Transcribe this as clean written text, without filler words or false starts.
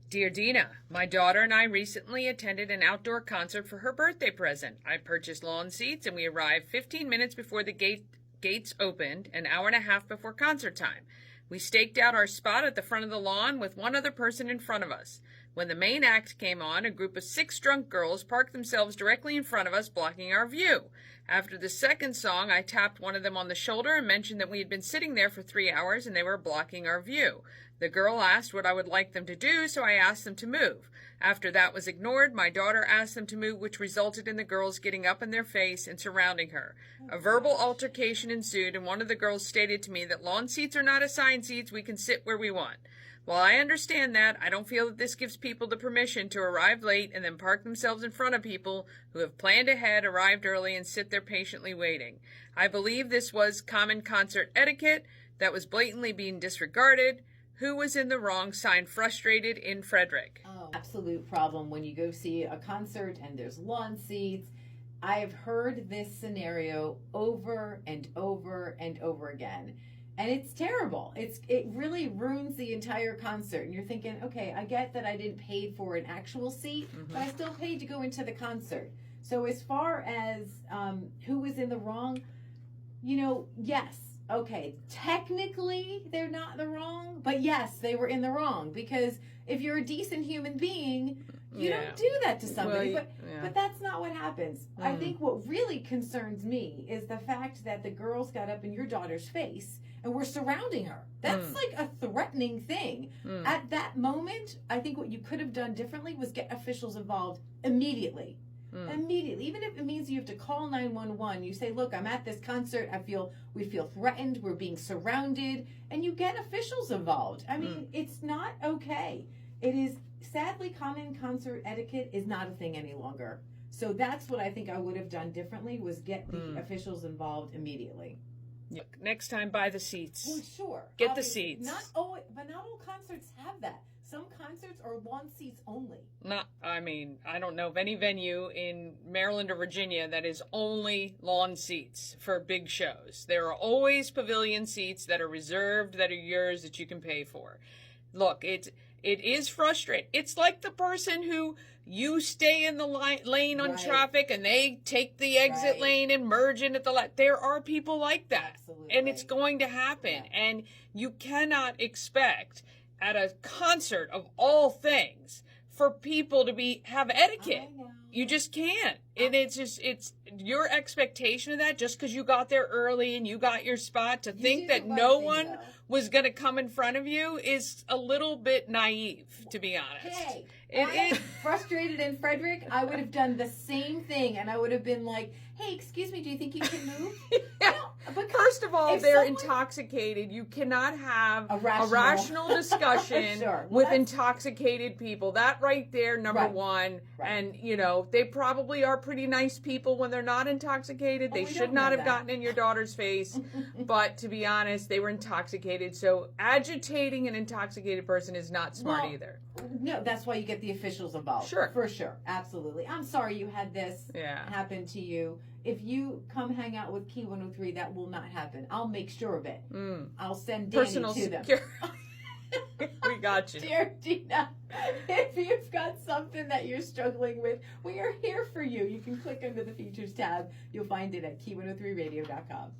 Dear Dina, my daughter and I recently attended an outdoor concert for her birthday present. I purchased lawn seats and we arrived 15 minutes before the gates opened, an hour and a half before concert time. We staked out our spot at the front of the lawn with one other person in front of us. When the main act came on, a group of 6 drunk girls parked themselves directly in front of us, blocking our view. After the second song, I tapped one of them on the shoulder and mentioned that we had been sitting there for 3 hours and they were blocking our view. The girl asked what I would like them to do, so I asked them to move. After that was ignored, my daughter asked them to move, which resulted in the girls getting up in their face and surrounding her. A verbal altercation ensued, and one of the girls stated to me that lawn seats are not assigned seats, we can sit where we want. While I understand that, I don't feel that this gives people the permission to arrive late and then park themselves in front of people who have planned ahead, arrived early, and sit there patiently waiting. I believe this was common concert etiquette that was blatantly being disregarded. Who was in the wrong? Signed, Frustrated in Frederick. Oh, absolute problem when you go see a concert and there's lawn seats. I have heard this scenario over and over and over again. And it's terrible. It really ruins the entire concert. And you're thinking, okay, I get that I didn't pay for an actual seat, but I still paid to go into the concert. So as far as who was in the wrong, yes. Okay, technically they're not the wrong, but yes, they were in the wrong, because if you're a decent human being, you don't do that to somebody. But that's not what happens. I think what really concerns me is the fact that the girls got up in your daughter's face and were surrounding her. That's like a threatening thing. At that moment, I think what you could have done differently was get officials involved immediately. Immediately, even if it means you have to call 911, you say, look, I'm at this concert, we feel threatened, we're being surrounded, and you get officials involved. I mean, it's not okay. It is, sadly, common concert etiquette is not a thing any longer. So that's what I think I would have done differently, was get the officials involved immediately. Next time, buy the seats. Well, sure. Get the seats. But not all concerts have that. Some concerts are lawn seats only. I don't know of any venue in Maryland or Virginia that is only lawn seats for big shows. There are always pavilion seats that are reserved, that are yours, that you can pay for. Look, it is frustrating. It's like the person who you stay in the lane on traffic and they take the exit lane and merge in at the left. There are people like that. Absolutely. And it's going to happen. Yeah. And you cannot expect at a concert of all things for people to have etiquette. You just can't. And it's your expectation of that, just because you got there early and you got your spot, to think that no one was going to come in front of you is a little bit naive, to be honest. Hey, I am Frustrated in Frederick, I would have done the same thing, and I would have been like, hey, excuse me, do you think you can move? First of all, they're intoxicated. You cannot have a rational discussion with intoxicated people. That right there, number one. And, they probably are pretty nice people when they're not intoxicated. They should not have gotten in your daughter's face. But to be honest, they were intoxicated. So agitating an intoxicated person is not smart either. No, that's why you get the officials involved. Sure. For sure. Absolutely. I'm sorry you had this happen to you. If you come hang out with Key 103, that will not happen. I'll make sure of it. I'll send Danny to them. We got you. Dear Dina, if you've got something that you're struggling with, we are here for you. You can click under the features tab. You'll find it at key103radio.com.